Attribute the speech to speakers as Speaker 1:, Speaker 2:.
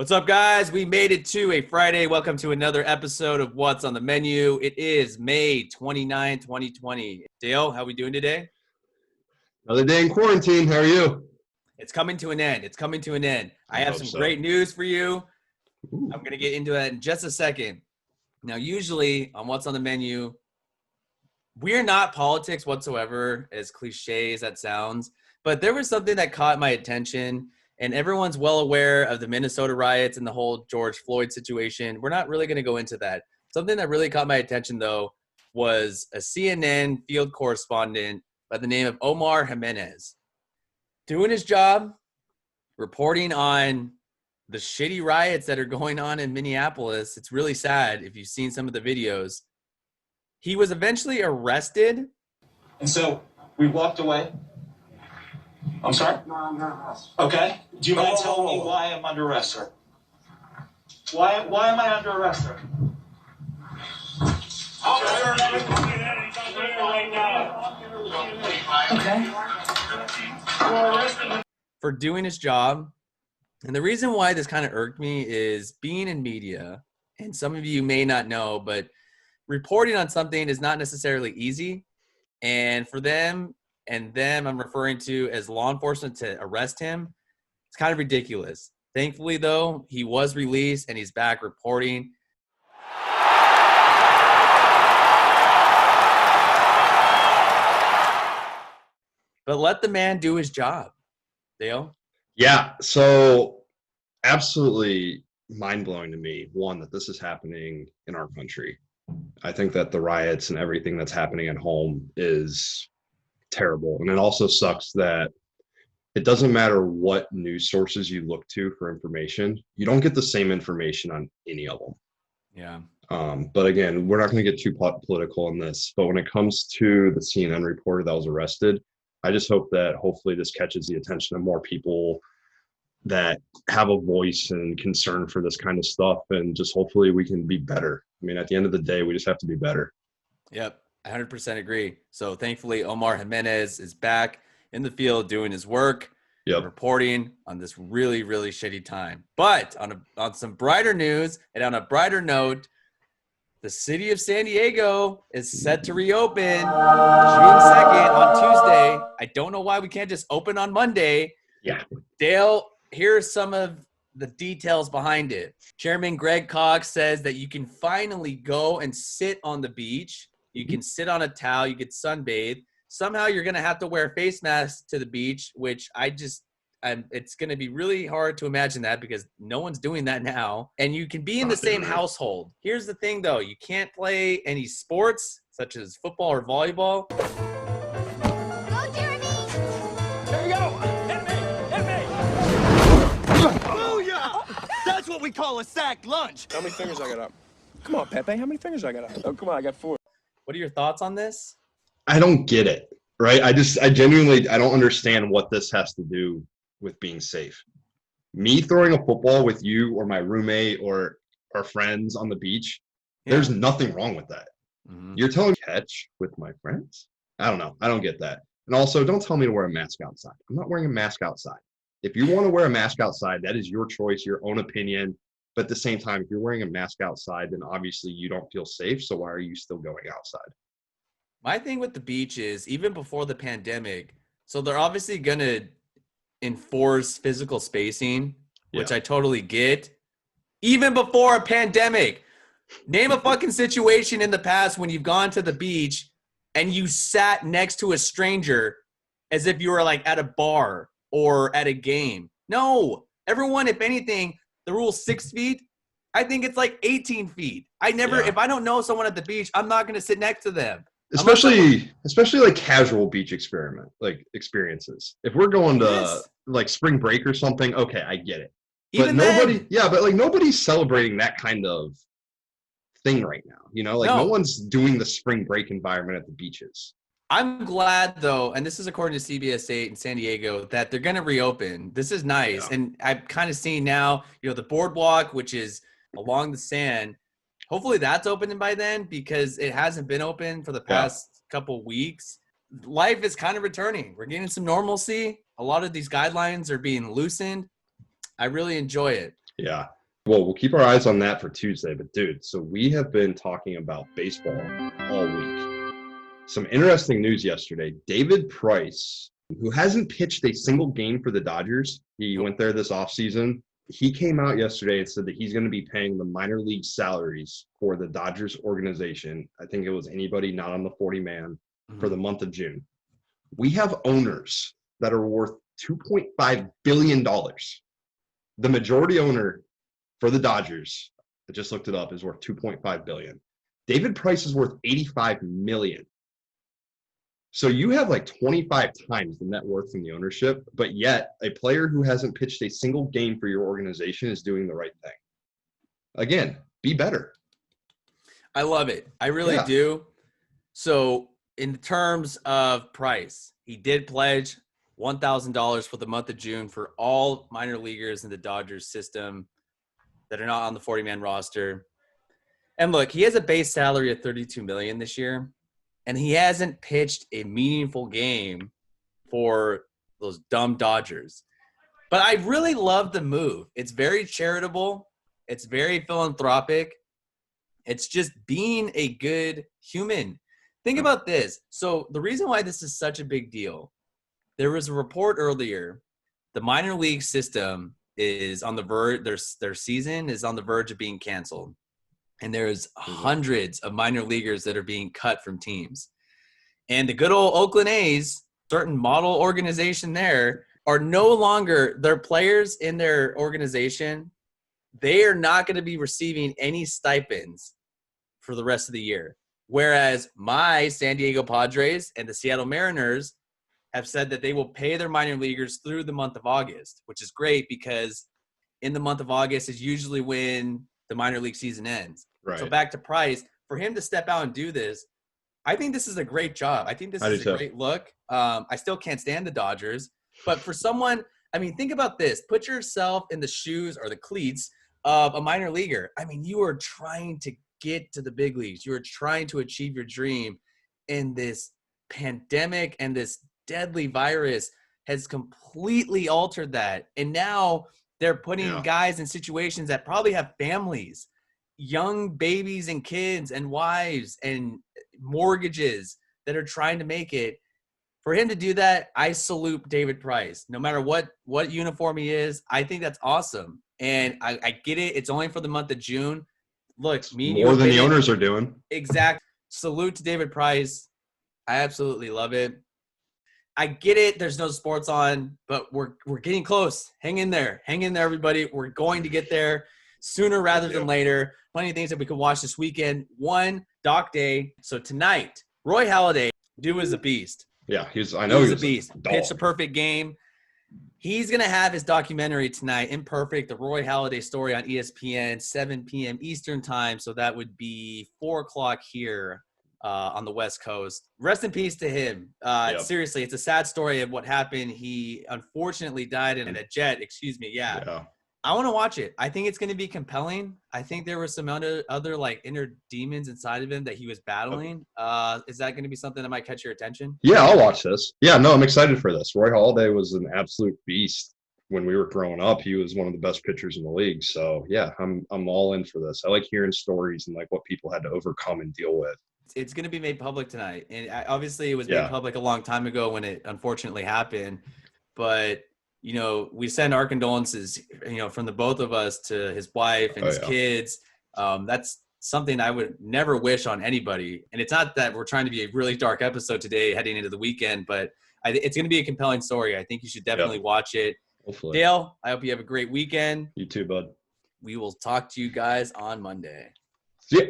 Speaker 1: What's up, guys? We made it to a Friday. Welcome to another episode of What's on the Menu. It is May 29, 2020. Dale, how are we doing today?
Speaker 2: Another day in quarantine. How are you?
Speaker 1: It's coming to an end. I have some
Speaker 2: so.
Speaker 1: great news for you.
Speaker 2: Ooh.
Speaker 1: I'm going to get into that in just a second. Now, usually on What's on the Menu, we're not politics whatsoever, as cliche as that sounds. But there was something that caught my attention. And everyone's well aware of the Minnesota riots and the whole George Floyd situation. We're not really going to go into that. Something that really caught my attention, though, was a CNN field correspondent by the name of Omar Jimenez doing his job, reporting on the shitty riots that are going on in Minneapolis. It's really sad if you've seen some of the videos. He was eventually arrested.
Speaker 3: And so we walked away. I'm sorry?
Speaker 4: No, I'm under arrest.
Speaker 3: Okay. Do you mind telling me why I'm under arrest, sir? Why am I under arrest, sir?
Speaker 4: Okay.
Speaker 1: For doing his job. And the reason why this kind of irked me is being in media, and some of you may not know, but reporting on something is not necessarily easy. And for them, I'm referring to as law enforcement, to arrest him, it's kind of ridiculous. Thankfully, though, he was released and he's back reporting. But let the man do his job. Dale?
Speaker 2: Yeah, so absolutely mind-blowing to me, one, that this is happening in our country. I think that the riots and everything that's happening at home is terrible. And it also sucks that it doesn't matter what news sources you look to for information, you don't get the same information on any of them.
Speaker 1: Yeah.
Speaker 2: But again, we're not going to get too political in this. But when it comes to the CNN reporter that was arrested, I just hope that hopefully this catches the attention of more people that have a voice and concern for this kind of stuff. And just hopefully we can be better. I mean, at the end of the day, we just have to be better.
Speaker 1: Yep. 100% agree. So thankfully, Omar Jimenez is back in the field doing his work, reporting on this really, really shitty time. But on some brighter news and on a brighter note, the city of San Diego is set to reopen June 2nd on Tuesday. I don't know why we can't just open on Monday.
Speaker 2: Yeah.
Speaker 1: Dale, here's some of the details behind it. Chairman Greg Cox says that you can finally go and sit on the beach. You can sit on a towel, you could sunbathe. Somehow you're going to have to wear face masks to the beach, which it's going to be really hard to imagine that because no one's doing that now. And you can be in the same household. Here's the thing, though. You can't play any sports, such as football or volleyball.
Speaker 5: Go, Jeremy!
Speaker 3: There you go. Hit me.
Speaker 6: Booyah! That's what we call a sacked lunch.
Speaker 7: How many fingers I got up? Come on, Pepe. How many fingers I got up? Oh, come on. I got 4.
Speaker 1: What are your thoughts on this?
Speaker 2: I don't get it, right? I genuinely don't understand what this has to do with being safe. Me throwing a football with you or my roommate or our friends on the beach, there's nothing wrong with that. Mm-hmm. You're telling me to catch with my friends? I don't know. I don't get that. And also, don't tell me to wear a mask outside. I'm not wearing a mask outside. If you want to wear a mask outside, that is your choice, your own opinion. But at the same time, if you're wearing a mask outside, then obviously you don't feel safe. So why are you still going outside?
Speaker 1: My thing with the beach is, even before the pandemic, so they're obviously going to enforce physical spacing, which I totally get. Even before a pandemic, name a fucking situation in the past when you've gone to the beach and you sat next to a stranger as if you were like at a bar or at a game. No, everyone, if anything, the rule's 6 feet. I think it's like 18 feet. If I don't know someone at the beach, I'm not going to sit next to them.
Speaker 2: Especially like casual beach experiences. If we're going to like spring break or something, okay, I get it. But nobody's celebrating that kind of thing right now. You know, like no one's doing the spring break environment at the beaches.
Speaker 1: I'm glad, though, and this is according to CBS 8 in San Diego, that they're going to reopen. This is nice. Yeah. And I'm kind of seeing now, the boardwalk, which is along the sand, hopefully that's opening by then because it hasn't been open for the past couple weeks. Life is kind of returning. We're getting some normalcy. A lot of these guidelines are being loosened. I really enjoy it.
Speaker 2: Yeah. Well, we'll keep our eyes on that for Tuesday. But, dude, so we have been talking about baseball all week. Some interesting news yesterday. David Price, who hasn't pitched a single game for the Dodgers, he went there this offseason. He came out yesterday and said that he's going to be paying the minor league salaries for the Dodgers organization. I think it was anybody not on the 40-man for the month of June. We have owners that are worth $2.5 billion. The majority owner for the Dodgers, I just looked it up, is worth $2.5 billion. David Price is worth $85 million. So you have like 25 times the net worth from the ownership, but yet a player who hasn't pitched a single game for your organization is doing the right thing. Again, be better.
Speaker 1: I love it. I really do. So in terms of Price, he did pledge $1,000 for the month of June for all minor leaguers in the Dodgers system that are not on the 40-man roster. And look, he has a base salary of $32 million this year. And he hasn't pitched a meaningful game for those dumb Dodgers. But I really love the move. It's very charitable. It's very philanthropic. It's just being a good human. Think about this. So the reason why this is such a big deal, there was a report earlier. The minor league system is on the verge. Their season is on the verge of being canceled. And there's hundreds of minor leaguers that are being cut from teams. And the good old Oakland A's, certain model organization there, are no longer – their players in their organization, they are not going to be receiving any stipends for the rest of the year. Whereas my San Diego Padres and the Seattle Mariners have said that they will pay their minor leaguers through the month of August, which is great because in the month of August is usually when the minor league season ends.
Speaker 2: Right.
Speaker 1: So back to Price, for him to step out and do this, I think this is a great job. I think this is a great look. I still can't stand the Dodgers. But for someone, I mean, think about this. Put yourself in the shoes or the cleats of a minor leaguer. I mean, you are trying to get to the big leagues. You are trying to achieve your dream. And this pandemic and this deadly virus has completely altered that. And now they're putting guys in situations that probably have families, young babies and kids and wives and mortgages that are trying to make it. For him to do that, I salute David Price. No matter what uniform he is, I think that's awesome. And I get it. It's only for the month of June. Look, me and you
Speaker 2: more than the owners are doing.
Speaker 1: Exactly. Salute to David Price. I absolutely love it. I get it. There's no sports on, but we're getting close. Hang in there, everybody. We're going to get there sooner rather than later. Plenty of things that we can watch this weekend. One, Doc Day. So tonight, Roy Halladay, dude was a beast.
Speaker 2: Yeah, he's a
Speaker 1: beast. Pitched a perfect game. He's going to have his documentary tonight, Imperfect, the Roy Halladay story on ESPN, 7 p.m. Eastern time. So that would be 4 o'clock here on the West Coast. Rest in peace to him. Seriously, it's a sad story of what happened. He unfortunately died in a jet. Yeah. I want to watch it. I think it's going to be compelling. I think there were some other like inner demons inside of him that he was battling. Is that going to be something that might catch your attention?
Speaker 2: Yeah, I'll watch this. Yeah, no, I'm excited for this. Roy Halladay was an absolute beast when we were growing up. He was one of the best pitchers in the league. So yeah, I'm all in for this. I like hearing stories and like what people had to overcome and deal with.
Speaker 1: It's going to be made public tonight. And obviously it was made public a long time ago when it unfortunately happened. But, you know, we send our condolences, you know, from the both of us to his wife and his kids. That's something I would never wish on anybody. And it's not that we're trying to be a really dark episode today heading into the weekend, but it's going to be a compelling story. I think you should definitely watch it.
Speaker 2: Hopefully.
Speaker 1: Dale, I hope you have a great weekend.
Speaker 2: You too, bud.
Speaker 1: We will talk to you guys on Monday.
Speaker 2: See ya.